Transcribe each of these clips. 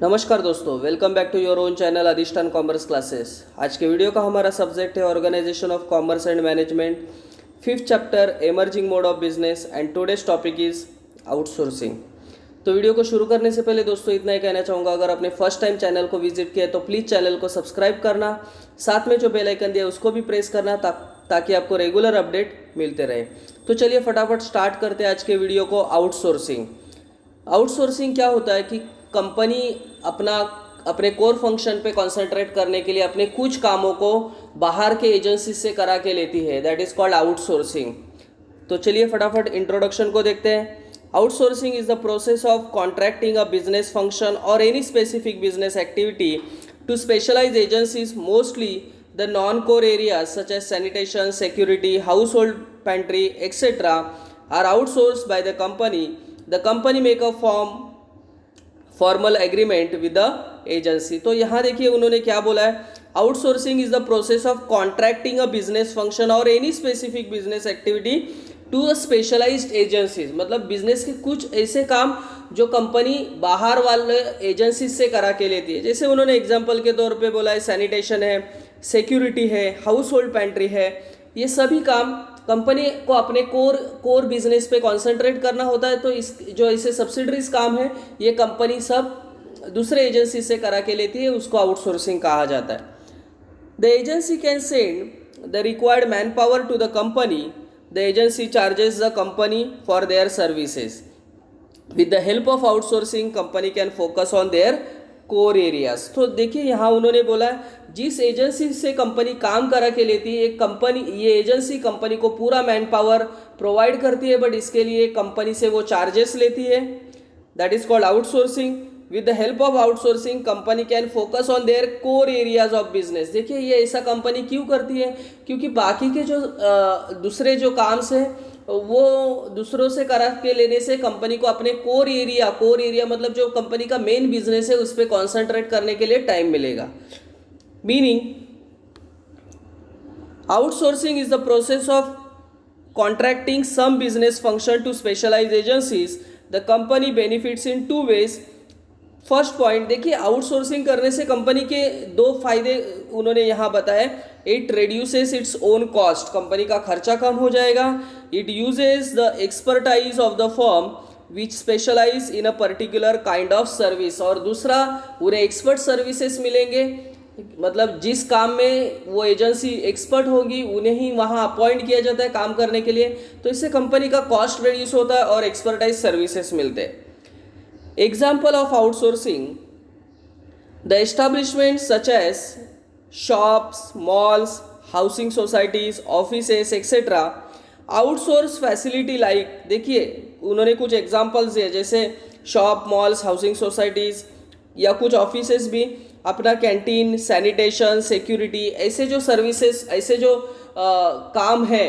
नमस्कार दोस्तों, welcome back to your own channel Adhishthan commerce classes. आज के वीडियो का हमारा सब्जेक्ट है organization of commerce and management, fifth chapter emerging mode of business and today's topic is outsourcing. तो video को शुरू करने से पहले दोस्तों इतना ही कहना चाहूँगा, अगर आपने फर्स्ट टाइम चैनल को विजिट किया तो प्लीज़ चैनल को सब्सक्राइब करना, साथ में जो बेल आइकन दिया उसको भी प्रेस करना ताकि आपको रेगुलर अपडेट मिलते रहे। तो चलिए फटाफट स्टार्ट करते हैं आज के वीडियो को। आउटसोर्सिंग क्या होता है कि कंपनी अपने कोर फंक्शन पे कंसंट्रेट करने के लिए अपने कुछ कामों को बाहर के एजेंसी से करा के लेती है, दैट इज़ कॉल्ड आउटसोर्सिंग। तो चलिए फटाफट इंट्रोडक्शन को देखते हैं। Outsourcing is the process of contracting a business function or any specific business activity to specialise agencies, mostly the non core areas such as sanitation, security, household pantry etcetera are outsourced by the company. The company make a formal agreement with the agency. तो यहाँ देखिए उन्होंने क्या बोला है, outsourcing is the process of contracting a business function or any specific business activity to a specialised agencies. मतलब business के कुछ ऐसे काम जो कंपनी बाहर वाले एजेंसीज से करा के लेती है। जैसे उन्होंने एग्जांपल के तौर पे बोला है सैनिटेशन है, सिक्योरिटी है, हाउस होल्ड पेंट्री है। ये सभी काम कंपनी को अपने कोर बिजनेस पे कंसंट्रेट करना होता है। तो इस जो इसे सब्सिडरीज काम है ये कंपनी सब दूसरे एजेंसी से करा के लेती है, उसको आउटसोर्सिंग कहा जाता है। The agency can send the required man power to the company. The agency charges the company for their services. With the help of outsourcing company can focus on their core areas. तो देखिए यहाँ उन्होंने बोला है जिस agency से company काम करा के लेती है, ये एजेंसी कंपनी को पूरा मैन पावर प्रोवाइड करती है, बट इसके लिए कंपनी से वो चार्जेस लेती है, that is called outsourcing. With the help of outsourcing company can focus on their core areas of business. देखिए ये ऐसा कंपनी क्यों करती है, क्योंकि बाकी के जो दूसरे जो काम से वो दूसरों से करा के लेने से कंपनी को अपने कोर एरिया मतलब जो कंपनी का मेन बिजनेस है उस पर कॉन्सेंट्रेट करने के लिए टाइम मिलेगा. Meaning outsourcing is the process of contracting some business function to specialise agencies. The company benefits in two ways. First point देखिए, आउटसोर्सिंग करने से कंपनी के दो फायदे उन्होंने यहाँ बताए. It reduces its own cost, company का खर्चा कम हो जाएगा. It uses the expertise of the firm which specialize in a particular kind of service. और दूसरा उन्हें एक्सपर्ट सर्विसेज मिलेंगे, मतलब जिस काम में वो एजेंसी एक्सपर्ट होगी उन्हें ही वहाँ अपॉइंट किया जाता है काम करने के लिए. तो इससे कंपनी का कॉस्ट रिड्यूस होता है और एक्सपर्टाइज सर्विसेज मिलते हैं. Example of outsourcing: the establishments such as shops, malls, housing societies, offices, etc. outsource facility like, देखिए उन्होंने कुछ एग्जाम्पल्स दिए जैसे शॉप, मॉल्स, हाउसिंग सोसाइटीज़ या कुछ ऑफिसेस भी अपना कैंटीन, सैनिटेशन, सिक्योरिटी ऐसे जो सर्विसेज, ऐसे जो काम है,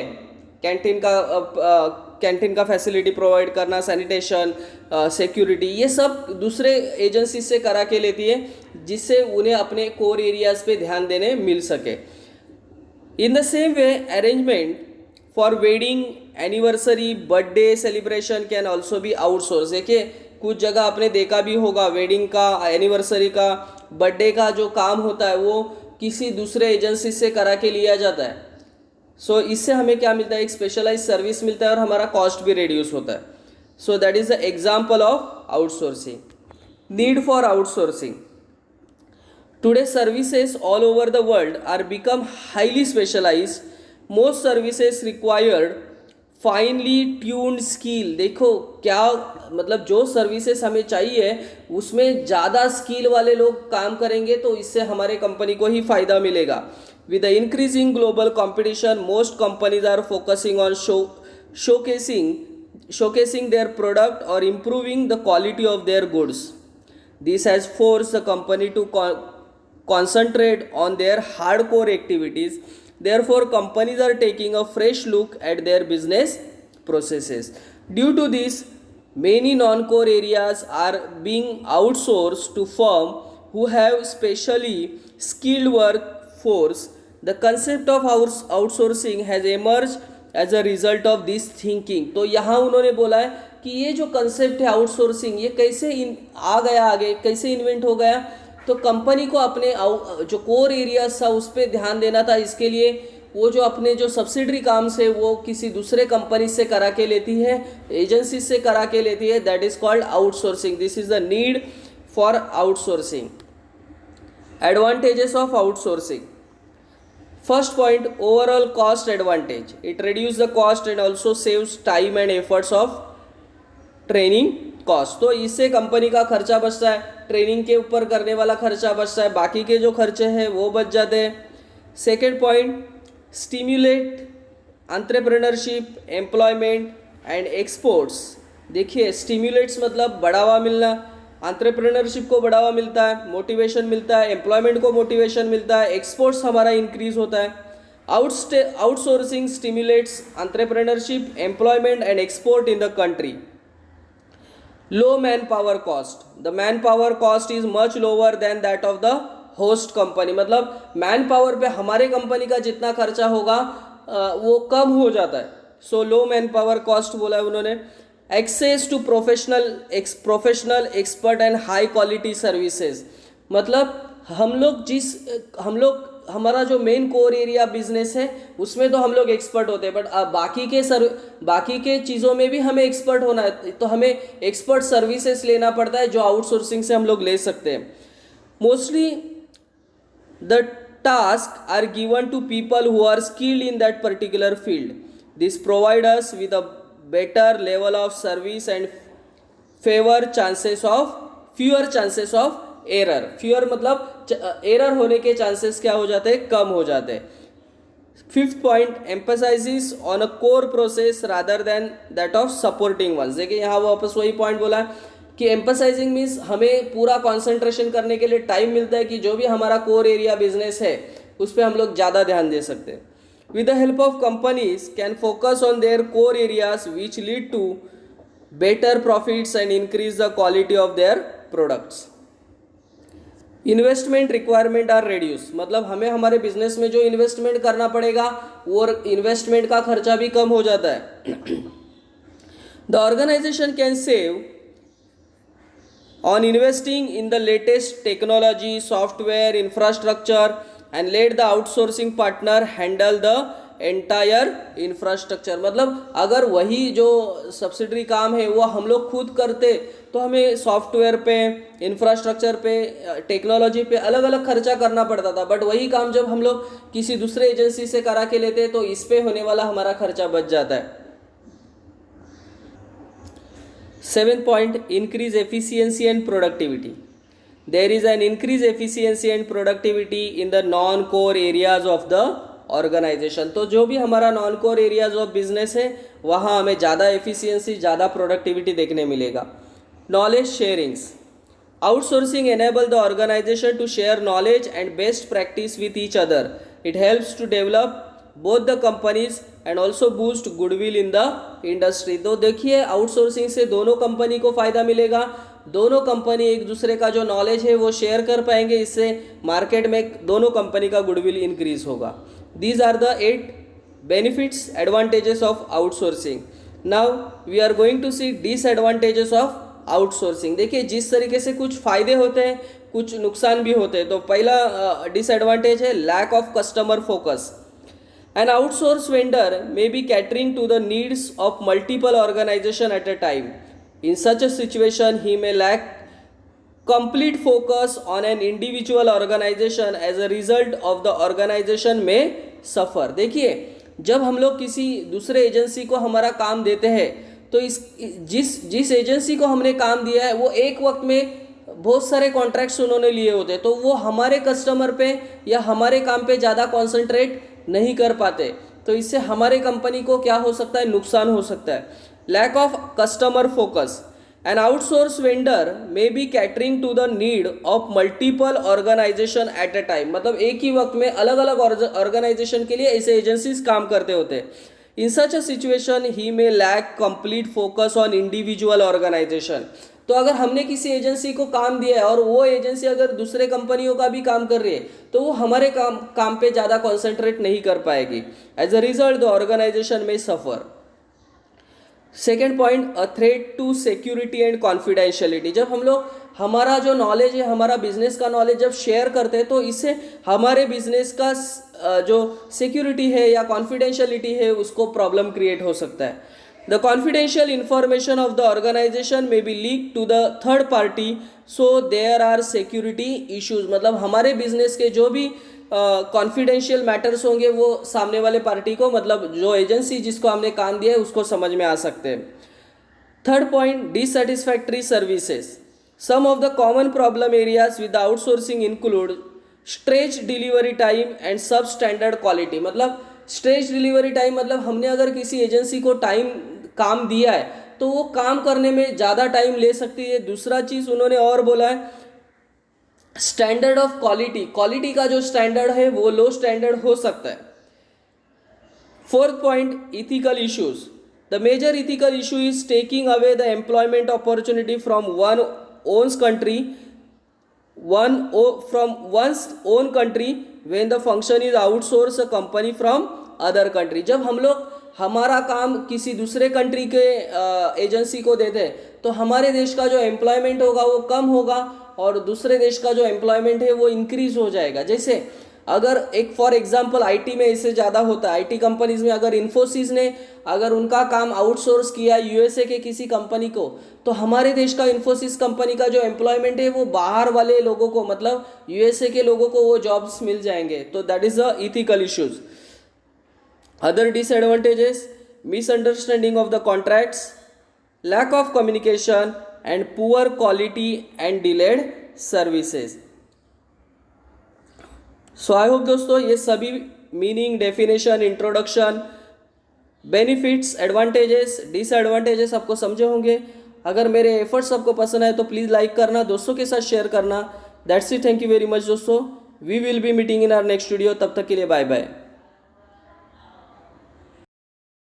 कैंटीन का फैसिलिटी प्रोवाइड करना, सैनिटेशन, सिक्योरिटी, ये सब दूसरे एजेंसी से करा के लेती है जिससे उन्हें अपने कोर एरियाज पे ध्यान देने मिल सके. In the same way arrangement for wedding, anniversary, birthday celebration can also be outsource. देखिए कुछ जगह आपने देखा भी होगा वेडिंग का, एनिवर्सरी का, बर्थडे का जो काम होता है वो किसी दूसरे एजेंसी से करा के लिया जाता है. सो इससे हमें क्या मिलता है, एक स्पेशलाइज सर्विस मिलता है और हमारा कॉस्ट भी रिड्यूस होता है. So that is the example of outsourcing. Need for outsourcing. Today services all over the world are become highly specialized. Most services required finely tuned skill. देखो क्या मतलब, जो सर्विसेज हमें चाहिए उसमें ज़्यादा स्किल वाले लोग काम करेंगे तो इससे हमारे कंपनी को ही फ़ायदा मिलेगा. With the increasing global competition, most companies are focusing on showcasing their product or improving the quality of their goods. This has forced the company to concentrate on their hardcore activities. Therefore, companies are taking a fresh look at their business processes. Due to this, many non-core areas are being outsourced to firms who have specially skilled workforce. The concept of outsourcing has emerged as a result of this thinking. तो यहाँ उन्होंने बोला है कि ये जो concept है outsourcing ये कैसे आ गया, आगे कैसे इन्वेंट हो गया। तो कंपनी को अपने जो कोर एरियाज था उस पर ध्यान देना था। इसके लिए वो जो अपने जो सब्सिडरी काम से वो किसी दूसरे कंपनी से करा के लेती है, एजेंसी से करा के लेती है, that is called outsourcing. This is the need for outsourcing. Advantages of outsourcing. First point, overall cost advantage. It reduces the cost and also saves time and efforts of training cost. तो इससे company का खर्चा बचता है, training के ऊपर करने वाला खर्चा बचता है, बाकी के जो खर्चे हैं वो बच जाते हैं। Second point, stimulate entrepreneurship, employment and exports. देखिए स्टिम्युलेट्स मतलब बढ़ावा मिलना, एंटरप्रेन्योरशिप को बढ़ावा मिलता है, मोटिवेशन मिलता है, एम्प्लॉयमेंट को मोटिवेशन मिलता है, एक्सपोर्ट्स हमारा इंक्रीज होता है। Outsourcing stimulates entrepreneurship, employment and export in the country. Low man power cost, the man power cost is much lower than that of the host company. मतलब manpower पे हमारे company का जितना खर्चा होगा वो कम हो जाता है। So low man power cost बोला है उन्होंने। Access to professional expert and high quality services. मतलब हमारा जो मेन कोर एरिया बिजनेस है उसमें तो हम लोग एक्सपर्ट होते हैं, बट बाकी के चीज़ों में भी हमें एक्सपर्ट होना है, तो हमें एक्सपर्ट सर्विसेज लेना पड़ता है जो आउटसोर्सिंग से हम लोग ले सकते हैं। Mostly the task are given to people who are skilled in that particular field. This provide us with a better level of service and fewer chances of fewer chances of error. Fewer मतलब error होने के chances क्या हो जाते हैं, कम हो जाते हैं। Fifth point, emphasises on a core process rather than that of supporting ones. देखिए यहाँ वापस वही पॉइंट बोला है कि एम्फसाइजिंग मीन्स हमें पूरा कॉन्सेंट्रेशन करने के लिए टाइम मिलता है कि जो भी हमारा कोर एरिया बिजनेस है उस पर हम लोग ज़्यादा ध्यान दे सकते हैं। With the help of companies can focus on their core areas which lead to better profits and increase the quality of their products. Investment requirement are reduce. मतलब हमें हमारे बिजनेस में जो इन्वेस्टमेंट करना पड़ेगा वो इन्वेस्टमेंट का खर्चा भी कम हो जाता है। The organization can save on investing in the latest technology, software, infrastructure and let the outsourcing partner handle the entire infrastructure. मतलब अगर वही जो सब्सिडरी काम है वो हम लोग खुद करते तो हमें सॉफ्टवेयर पे, इंफ्रास्ट्रक्चर पे, टेक्नोलॉजी पे अलग अलग खर्चा करना पड़ता था, बट वही काम जब हम लोग किसी दूसरे एजेंसी से करा के लेते तो इस पे होने वाला हमारा खर्चा बच जाता है। Seventh point, increase efficiency and productivity. There is an increase efficiency and productivity in the non core areas of the organization. तो जो भी हमारा non core areas of business है वहाँ हमें ज़्यादा एफिशिएंसी, ज़्यादा प्रोडक्टिविटी देखने मिलेगा। Knowledge sharings, outsourcing enable the organization to share knowledge and best practice with each other. It helps to develop both the companies and also boost goodwill in the industry. तो देखिए outsourcing से दोनों company को फ़ायदा मिलेगा, दोनों company एक दूसरे का जो नॉलेज है वो शेयर कर पाएंगे, इससे मार्केट में दोनों कंपनी का गुडविल इंक्रीज होगा। These are the 8 benefits, advantages of outsourcing. Now we are going to see disadvantages of outsourcing. देखिए जिस तरीके से कुछ फ़ायदे होते हैं कुछ नुकसान भी होते हैं। तो पहला डिसएडवांटेज है lack of customer focus. An outsourced vendor may be catering to the needs of multiple organizations at a time. In such a situation, he may lack complete focus on an individual organization. As a result of the organization may suffer. देखिए जब हम लोग किसी दूसरे agency को हमारा काम देते हैं तो जिस एजेंसी को हमने काम दिया है वो एक वक्त में बहुत सारे कॉन्ट्रैक्ट्स उन्होंने लिए होते हैं, तो वो हमारे कस्टमर पे या हमारे काम पे ज़्यादा कॉन्सेंट्रेट नहीं कर पाते, तो इससे हमारे कंपनी को क्या हो सकता है, नुकसान हो सकता है। Lack of customer focus. An outsourced vendor may be catering to the need of multiple organization at a time. मतलब एक ही वक्त में अलग अलग ऑर्गेनाइजेशन के लिए ऐसे एजेंसीज काम करते होते हैं। In such a situation, he may lack complete focus on individual organization. तो अगर हमने किसी एजेंसी को काम दिया है और वो एजेंसी अगर दूसरे कंपनियों का भी काम कर रही है तो वो हमारे काम पे ज़्यादा कॉन्सेंट्रेट नहीं कर पाएगी। As a result the organisation may suffer. Second point, a threat to security and confidentiality. जब हम लोग हमारा जो नॉलेज है, हमारा बिजनेस का नॉलेज जब शेयर करते हैं तो इससे हमारे बिजनेस का जो सिक्योरिटी है या कॉन्फिडेंशियलिटी है उसको प्रॉब्लम क्रिएट हो सकता है। The confidential information of the organisation may be leaked to the third party, so there are security issues. मतलब हमारे बिजनेस के जो भी कॉन्फिडेंशियल मैटर्स होंगे वो सामने वाले पार्टी को, मतलब जो एजेंसी जिसको हमने काम दिया है उसको समझ में आ सकते हैं। Third point, dissatisfactory services. Some of the common problem areas with outsourcing include stretch delivery time and substandard quality. मतलब स्ट्रेच डिलीवरी टाइम मतलब हमने अगर किसी एजेंसी को काम दिया है तो वो काम करने में ज़्यादा टाइम ले सकती है। दूसरा चीज़ उन्होंने और बोला है स्टैंडर्ड ऑफ क्वालिटी, क्वालिटी का जो स्टैंडर्ड है वो लो स्टैंडर्ड हो सकता है। Fourth point, ethical issues. The major ethical issue is taking away the employment opportunity from one's country from one's own country when the function is outsource a company from other country। जब हम लोग हमारा काम किसी दूसरे country के agency को देते हैं तो हमारे देश का जो एम्प्लॉयमेंट होगा वो कम होगा और दूसरे देश का जो एम्प्लॉयमेंट है वो इंक्रीज हो जाएगा। जैसे अगर एक फॉर एग्जांपल आईटी में इससे ज़्यादा होता है, आईटी कंपनीज में अगर इन्फोसिस ने अगर उनका काम आउटसोर्स किया यूएसए के किसी कंपनी को, तो हमारे देश का इन्फोसिस कंपनी का जो एम्प्लॉयमेंट है वो बाहर वाले लोगों को, मतलब यूएसए के लोगों को वो जॉब्स मिल जाएंगे। तो that is the ethical issues. Other disadvantages, misunderstanding of the contracts, lack of communication and poor quality and delayed services. So I hope दोस्तों ये सभी meaning, definition, introduction, benefits, advantages, disadvantages आपको समझे होंगे। अगर मेरे एफर्ट्स आपको पसंद आए तो प्लीज़ लाइक करना, दोस्तों के साथ शेयर करना। That's it, thank you very much दोस्तों। We will be meeting in our next video. तब तक के लिए बाय बाय।